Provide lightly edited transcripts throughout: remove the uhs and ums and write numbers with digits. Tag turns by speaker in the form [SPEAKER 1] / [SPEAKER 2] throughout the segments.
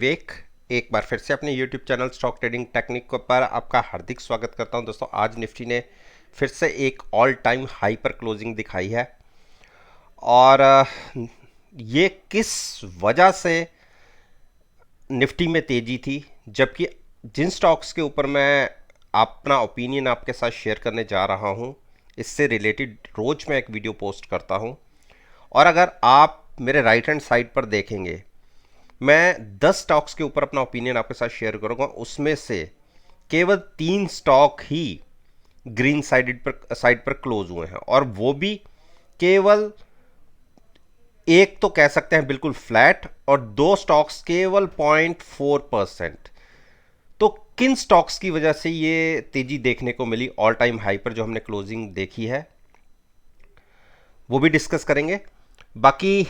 [SPEAKER 1] विवेक एक बार फिर से अपने YouTube channel stock trading technique पर आपका हार्दिक स्वागत करता हूं। दोस्तों, आज निफ्टी ने फिर से एक ऑल टाइम हाई पर क्लोजिंग दिखाई है और ये किस वजह से निफ्टी में तेजी थी, जबकि जिन स्टॉक्स के ऊपर मैं अपना ओपिनियन आपके साथ शेयर करने जा रहा हूं, इससे रिलेटेड रोज मैं एक वीडियो पोस्ट करता हूं। और अगर आप मेरे राइट हैंड साइड पर देखेंगे, मैं 10 स्टॉक्स के ऊपर अपना ओपिनियन आपके साथ शेयर करूंगा। उसमें से केवल 3 स्टॉक ही ग्रीन साइड पर क्लोज हुए हैं, और वो भी केवल एक तो कह सकते हैं बिल्कुल फ्लैट, और 2 स्टॉक्स केवल 0.4%। तो किन स्टॉक्स की वजह से ये तेजी देखने को मिली ऑल टाइम हाई पर जो हमने क्लोजिंग देखी है, वो भी डिस्कस करेंगे। बाकी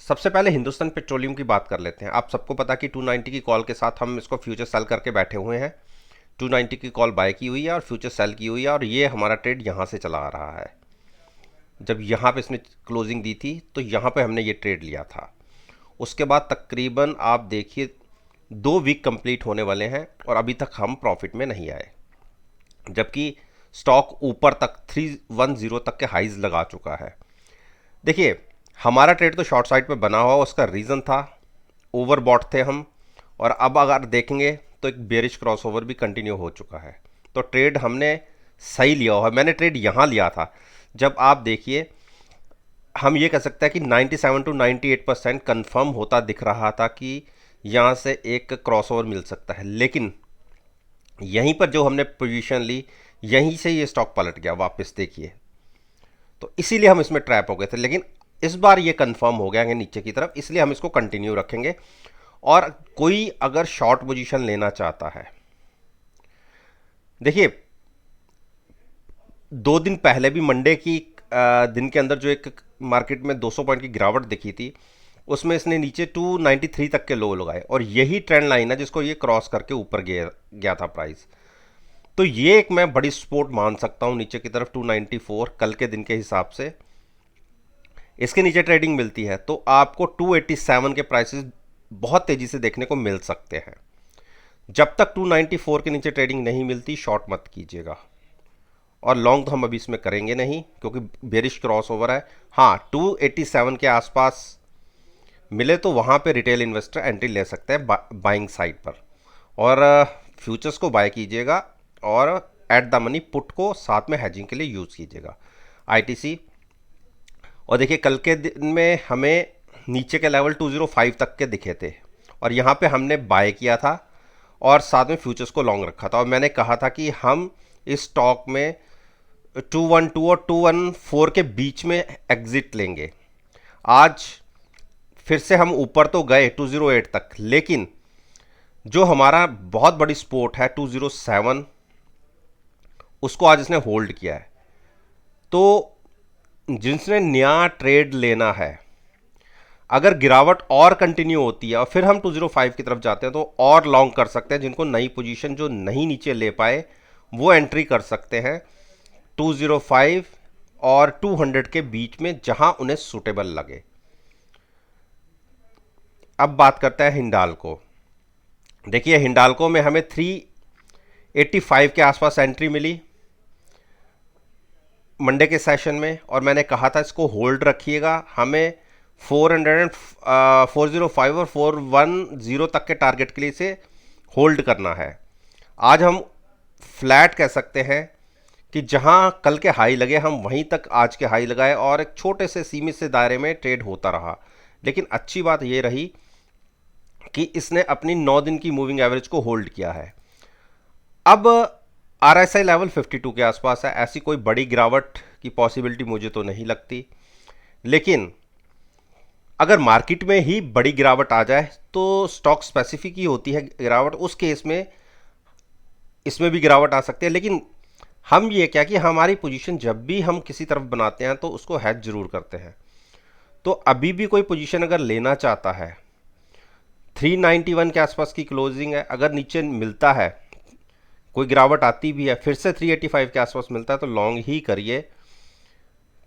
[SPEAKER 1] सबसे पहले हिंदुस्तान पेट्रोलियम की बात कर लेते हैं। आप सबको पता कि 290 की कॉल के साथ हम इसको फ्यूचर सेल करके बैठे हुए हैं। 290 की कॉल बाय की हुई है और फ्यूचर सेल की हुई है, और ये हमारा ट्रेड यहाँ से चला आ रहा है। जब यहाँ पे इसने क्लोजिंग दी थी तो यहाँ पे हमने ये ट्रेड लिया था। उसके बाद तकरीबन आप देखिए 2 वीक कंप्लीट होने वाले हैं और अभी तक हम प्रॉफिट में नहीं आए, जबकि स्टॉक ऊपर तक 310 तक के हाइज लगा चुका है। देखिए, हमारा ट्रेड तो शॉर्ट साइड पे बना हुआ, उसका रीज़न था ओवरबॉट थे हम, और अब अगर देखेंगे तो एक बेरिश क्रॉसओवर भी कंटिन्यू हो चुका है। तो ट्रेड हमने सही लिया हुआ है। मैंने ट्रेड यहाँ लिया था। जब आप देखिए, हम ये कह सकते हैं कि 97 to 98% कन्फर्म होता दिख रहा था कि यहाँ से एक क्रॉसओवर मिल सकता है, लेकिन यहीं पर जो हमने पोजीशन ली, यहीं से ये स्टॉक पलट गया वापस। देखिए, तो इसीलिए हम इसमें ट्रैप हो गए थे, लेकिन इस बार ये कंफर्म हो गया है नीचे की तरफ, इसलिए हम इसको कंटिन्यू रखेंगे। और कोई अगर शॉर्ट पोजीशन लेना चाहता है, देखिए 2 दिन पहले भी मंडे की दिन के अंदर जो एक मार्केट में 200 पॉइंट की गिरावट दिखी थी, उसमें इसने नीचे 293 तक के लो लगाए, और यही ट्रेंड लाइन है जिसको ये क्रॉस करके ऊपर गया था प्राइस। तो ये एक मैं बड़ी सपोर्ट मान सकता हूं नीचे की तरफ 294 कल के दिन के हिसाब से। इसके नीचे ट्रेडिंग मिलती है तो आपको 287 के प्राइसेस बहुत तेजी से देखने को मिल सकते हैं। जब तक 294 के नीचे ट्रेडिंग नहीं मिलती, शॉर्ट मत कीजिएगा। और लॉन्ग तो हम अभी इसमें करेंगे नहीं, क्योंकि बेरिश क्रॉस ओवर है। हाँ, 287 के आसपास मिले तो वहाँ पे रिटेल इन्वेस्टर एंट्री ले सकते हैं बाइंग साइड पर, और फ्यूचर्स को बाय कीजिएगा, और एट द मनी पुट को साथ में हैजिंग के लिए यूज़ कीजिएगा। आईटीसी, और देखिए कल के दिन में हमें नीचे के लेवल 205 तक के दिखे थे, और यहाँ पे हमने बाय किया था और साथ में फ्यूचर्स को लॉन्ग रखा था, और मैंने कहा था कि हम इस स्टॉक में 212 और 214 के बीच में एग्जिट लेंगे। आज फिर से हम ऊपर तो गए 208 तक, लेकिन जो हमारा बहुत बड़ी सपोर्ट है 207, उसको आज इसने होल्ड किया है। तो जिसने नया ट्रेड लेना है, अगर गिरावट और कंटिन्यू होती है और फिर हम 205 की तरफ जाते हैं तो और लॉन्ग कर सकते हैं। जिनको नई पोजीशन जो नहीं नीचे ले पाए, वो एंट्री कर सकते हैं 205 और 200 के बीच में, जहां उन्हें सूटेबल लगे। अब बात करते हैं हिंडाल्को। देखिए, हिंडाल्को में हमें 385 के आसपास एंट्री मिली मंडे के सेशन में, और मैंने कहा था इसको होल्ड रखिएगा। हमें 405 और 410 तक के टारगेट के लिए इसे होल्ड करना है। आज हम फ्लैट कह सकते हैं कि जहां कल के हाई लगे, हम वहीं तक आज के हाई लगाए, और एक छोटे से सीमित से दायरे में ट्रेड होता रहा। लेकिन अच्छी बात यह रही कि इसने अपनी 9 दिन की मूविंग एवरेज को होल्ड किया है। अब आरएसआई लेवल 52 के आसपास है। ऐसी कोई बड़ी गिरावट की पॉसिबिलिटी मुझे तो नहीं लगती, लेकिन अगर मार्केट में ही बड़ी गिरावट आ जाए तो स्टॉक स्पेसिफिक ही होती है गिरावट, उस केस में इसमें भी गिरावट आ सकती है। लेकिन हम ये क्या कि हमारी पोजीशन जब भी हम किसी तरफ बनाते हैं तो उसको हैज जरूर करते हैं। तो अभी भी कोई पोजीशन अगर लेना चाहता है, 391 के आसपास की क्लोजिंग है, अगर नीचे मिलता है, कोई गिरावट आती भी है, फिर से 385 के आसपास मिलता है, तो लॉन्ग ही करिए,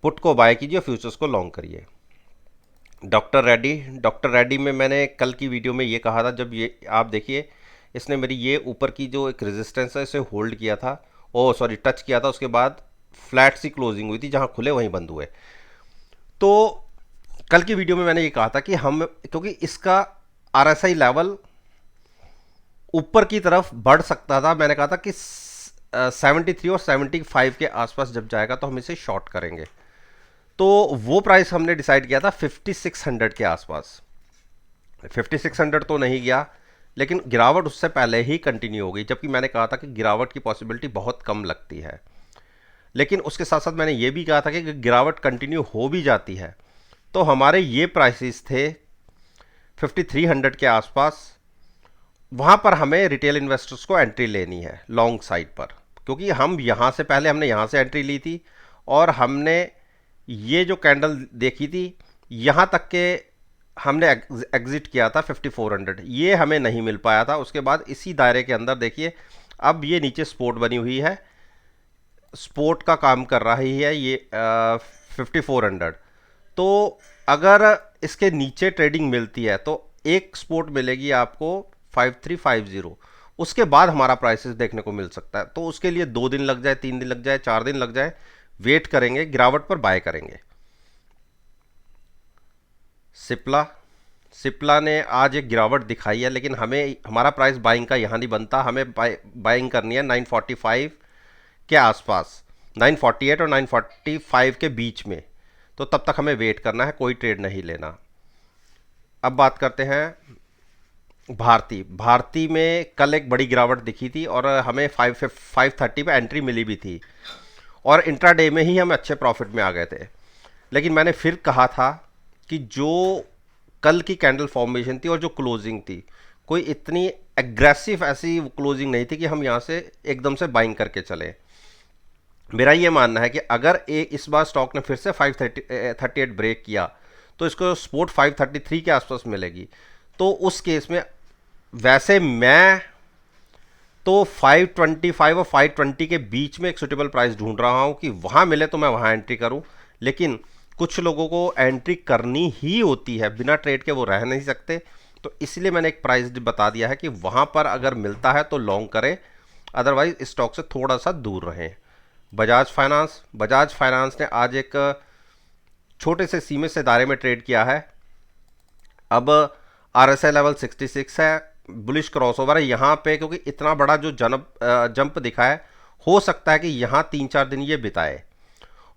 [SPEAKER 1] पुट को बाय कीजिए, फ्यूचर्स को लॉन्ग करिए। डॉक्टर रेड्डी में मैंने कल की वीडियो में ये कहा था, जब ये आप देखिए इसने मेरी ये ऊपर की जो एक रेजिस्टेंस है इसे होल्ड किया था, ओ सॉरी टच किया था, उसके बाद फ्लैट सी क्लोजिंग हुई थी, जहां खुले वहीं बंद हुए। तो कल की वीडियो में मैंने ये कहा था कि हम, क्योंकि इसका आरएसआई लेवल ऊपर की तरफ बढ़ सकता था, मैंने कहा था कि 73 और 75 के आसपास जब जाएगा तो हम इसे शॉर्ट करेंगे। तो वो प्राइस हमने डिसाइड किया था 5600 के आसपास। 5600 तो नहीं गया, लेकिन गिरावट उससे पहले ही कंटिन्यू हो गई, जबकि मैंने कहा था कि गिरावट की पॉसिबिलिटी बहुत कम लगती है। लेकिन उसके साथ साथ मैंने ये भी कहा था कि गिरावट कंटिन्यू हो भी जाती है तो हमारे ये प्राइसेस थे 5300 के आसपास, वहाँ पर हमें रिटेल इन्वेस्टर्स को एंट्री लेनी है लॉन्ग साइड पर, क्योंकि हम यहाँ से पहले हमने यहाँ से एंट्री ली थी और हमने ये जो कैंडल देखी थी यहाँ तक के हमने एग्जिट किया था 5400, ये हमें नहीं मिल पाया था। उसके बाद इसी दायरे के अंदर देखिए अब ये नीचे स्पोर्ट बनी हुई है, स्पोर्ट का काम कर रही है ये 5400। तो अगर इसके नीचे ट्रेडिंग मिलती है तो एक स्पोर्ट मिलेगी आपको 5350, उसके बाद हमारा प्राइसेस देखने को मिल सकता है। तो उसके लिए 2 दिन लग जाए, 3 दिन लग जाए, 4 दिन लग जाए, वेट करेंगे, गिरावट पर बाय करेंगे। सिप्ला सिप्ला ने आज एक गिरावट दिखाई है, लेकिन हमें हमारा प्राइस बाइंग का यहाँ नहीं बनता, हमें बाइंग करनी है 945 के आसपास, 948 और 945 के बीच में। तो तब तक हमें वेट करना है, कोई ट्रेड नहीं लेना। अब बात करते हैं भारती में कल एक बड़ी गिरावट दिखी थी और हमें 530 पे एंट्री मिली भी थी और इंट्राडे में ही हम अच्छे प्रॉफिट में आ गए थे। लेकिन मैंने फिर कहा था कि जो कल की कैंडल फॉर्मेशन थी और जो क्लोजिंग थी, कोई इतनी एग्रेसिव ऐसी क्लोजिंग नहीं थी कि हम यहाँ से एकदम से बाइंग करके चले। मेरा ये मानना है कि अगर इस बार स्टॉक ने फिर से 538 ब्रेक किया तो इसको सपोर्ट 533 के आसपास मिलेगी। तो उस केस में वैसे मैं तो 525 और 520 के बीच में एक सुटेबल प्राइस ढूंढ रहा हूं कि वहां मिले तो मैं वहां एंट्री करूं। लेकिन कुछ लोगों को एंट्री करनी ही होती है, बिना ट्रेड के वो रह नहीं सकते। तो इसलिए मैंने एक प्राइस बता दिया है कि वहां पर अगर मिलता है तो लॉन्ग करें, अदरवाइज स्टॉक से थोड़ा सा दूर रहें। बजाज फाइनेंस ने आज एक छोटे से सीमित से दायरे में ट्रेड किया है। अब आरएसआई लेवल 66 है, बुलिश क्रॉसओवर है यहाँ पे, क्योंकि इतना बड़ा जो जंप दिखा है, हो सकता है कि यहाँ 3-4 दिन ये बिताए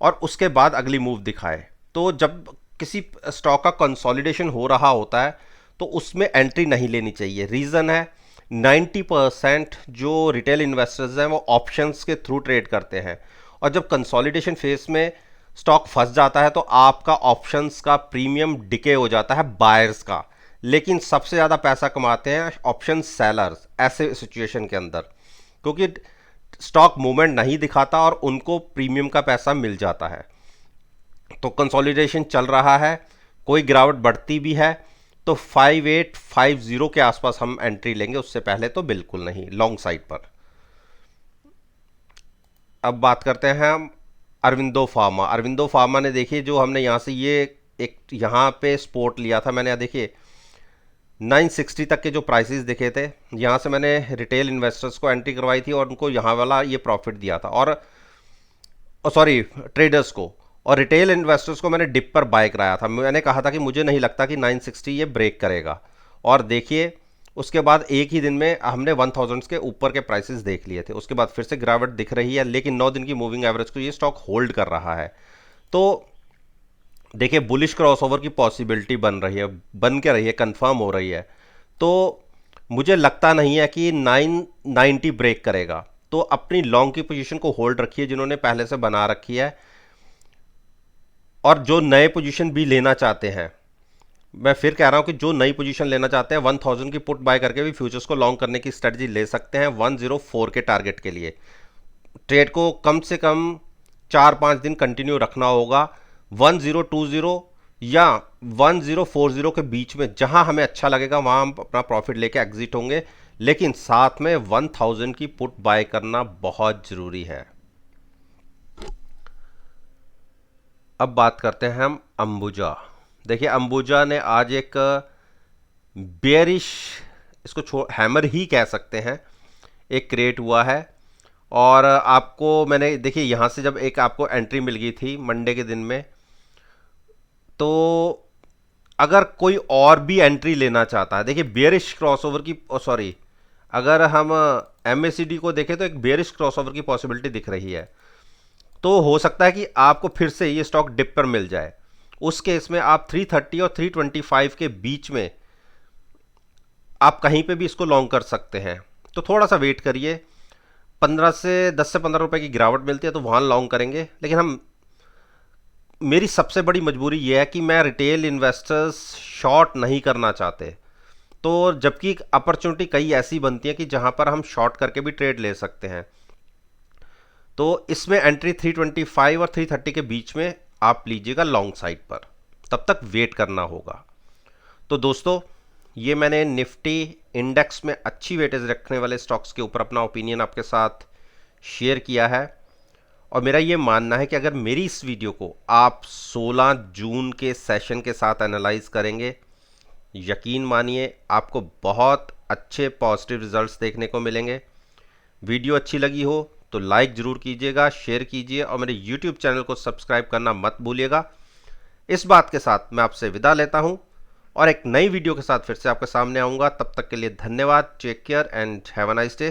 [SPEAKER 1] और उसके बाद अगली मूव दिखाए। तो जब किसी स्टॉक का कंसोलिडेशन हो रहा होता है तो उसमें एंट्री नहीं लेनी चाहिए। रीज़न है 90% जो रिटेल इन्वेस्टर्स हैं वो ऑप्शंस के थ्रू ट्रेड करते हैं, और जब कंसोलिडेशन फेज में स्टॉक फंस जाता है तो आपका ऑप्शंस का प्रीमियम डिके हो जाता है बायर्स का। लेकिन सबसे ज़्यादा पैसा कमाते हैं ऑप्शन सेलर्स ऐसे सिचुएशन के अंदर, क्योंकि स्टॉक मूवमेंट नहीं दिखाता और उनको प्रीमियम का पैसा मिल जाता है। तो कंसोलिडेशन चल रहा है, कोई गिरावट बढ़ती भी है तो 5850 के आसपास हम एंट्री लेंगे, उससे पहले तो बिल्कुल नहीं लॉन्ग साइड पर। अब बात करते हैं हम अरविंदो फार्मा ने देखिए, जो हमने यहाँ से ये एक यहाँ पे सपोर्ट लिया था, मैंने देखिए 960 तक के जो प्राइसेस दिखे थे, यहाँ से मैंने रिटेल इन्वेस्टर्स को एंट्री करवाई थी और उनको यहाँ वाला ये प्रॉफिट दिया था, और सॉरी ट्रेडर्स को, और रिटेल इन्वेस्टर्स को मैंने डिप पर बाय कराया था। मैंने कहा था कि मुझे नहीं लगता कि 960 ये ब्रेक करेगा, और देखिए उसके बाद एक ही दिन में हमने 1000 के ऊपर के प्राइसेस देख लिए थे। उसके बाद फिर से गिरावट दिख रही है, लेकिन 9 दिन की मूविंग एवरेज को ये स्टॉक होल्ड कर रहा है। तो देखिए बुलिश क्रॉसओवर की पॉसिबिलिटी बन के रही है, कंफर्म हो रही है। तो मुझे लगता नहीं है कि 990 ब्रेक करेगा। तो अपनी लॉन्ग की पोजीशन को होल्ड रखिए जिन्होंने पहले से बना रखी है, और जो नए पोजीशन भी लेना चाहते हैं, मैं फिर कह रहा हूं कि जो नई पोजीशन लेना चाहते हैं 1000 की पुट बाय करके भी फ्यूचर्स को लॉन्ग करने की स्ट्रेटजी ले सकते हैं 104 के टारगेट के लिए। ट्रेड को कम से कम 4-5 दिन कंटिन्यू रखना होगा 1020 या 1040 के बीच में, जहां हमें अच्छा लगेगा वहां हम अपना प्रॉफिट लेके एग्जिट होंगे। लेकिन साथ में 1000 की पुट बाय करना बहुत जरूरी है। अब बात करते हैं हम अंबुजा। देखिए अंबुजा ने आज एक बेयरिश, इसको हैमर ही कह सकते हैं, एक क्रिएट हुआ है। और आपको मैंने देखिए यहाँ से जब एक आपको एंट्री मिल गई थी मंडे के दिन में, तो अगर कोई और भी एंट्री लेना चाहता है, देखिए बेयरिश क्रॉसओवर की, सॉरी, अगर हम एमएसीडी को देखें तो एक बेयरिश क्रॉसओवर की पॉसिबिलिटी दिख रही है। तो हो सकता है कि आपको फिर से ये स्टॉक डिप पर मिल जाए। उस केस में आप 330 और 325 के बीच में आप कहीं पे भी इसको लॉन्ग कर सकते हैं। तो थोड़ा सा वेट करिए, 10 से 15 रुपए की गिरावट मिलती है तो वहाँ लॉन्ग करेंगे। लेकिन हम, मेरी सबसे बड़ी मजबूरी यह है कि मैं रिटेल इन्वेस्टर्स शॉर्ट नहीं करना चाहते। तो जबकि अपॉर्चुनिटी कई ऐसी बनती है कि जहां पर हम शॉर्ट करके भी ट्रेड ले सकते हैं। तो इसमें एंट्री 325 और 330 के बीच में आप लीजिएगा लॉन्ग साइड पर, तब तक वेट करना होगा। तो दोस्तों, ये मैंने निफ्टी इंडेक्स में अच्छी वेटेज रखने वाले स्टॉक्स के ऊपर अपना ओपिनियन आपके साथ शेयर किया है। और मेरा ये मानना है कि अगर मेरी इस वीडियो को आप 16 जून के सेशन के साथ एनालाइज करेंगे, यकीन मानिए आपको बहुत अच्छे पॉजिटिव रिजल्ट्स देखने को मिलेंगे। वीडियो अच्छी लगी हो तो लाइक ज़रूर कीजिएगा, शेयर कीजिए और मेरे यूट्यूब चैनल को सब्सक्राइब करना मत भूलिएगा। इस बात के साथ मैं आपसे विदा लेता हूं और एक नई वीडियो के साथ फिर से आपके सामने आऊँगा। तब तक के लिए धन्यवाद। Take care and have a nice day.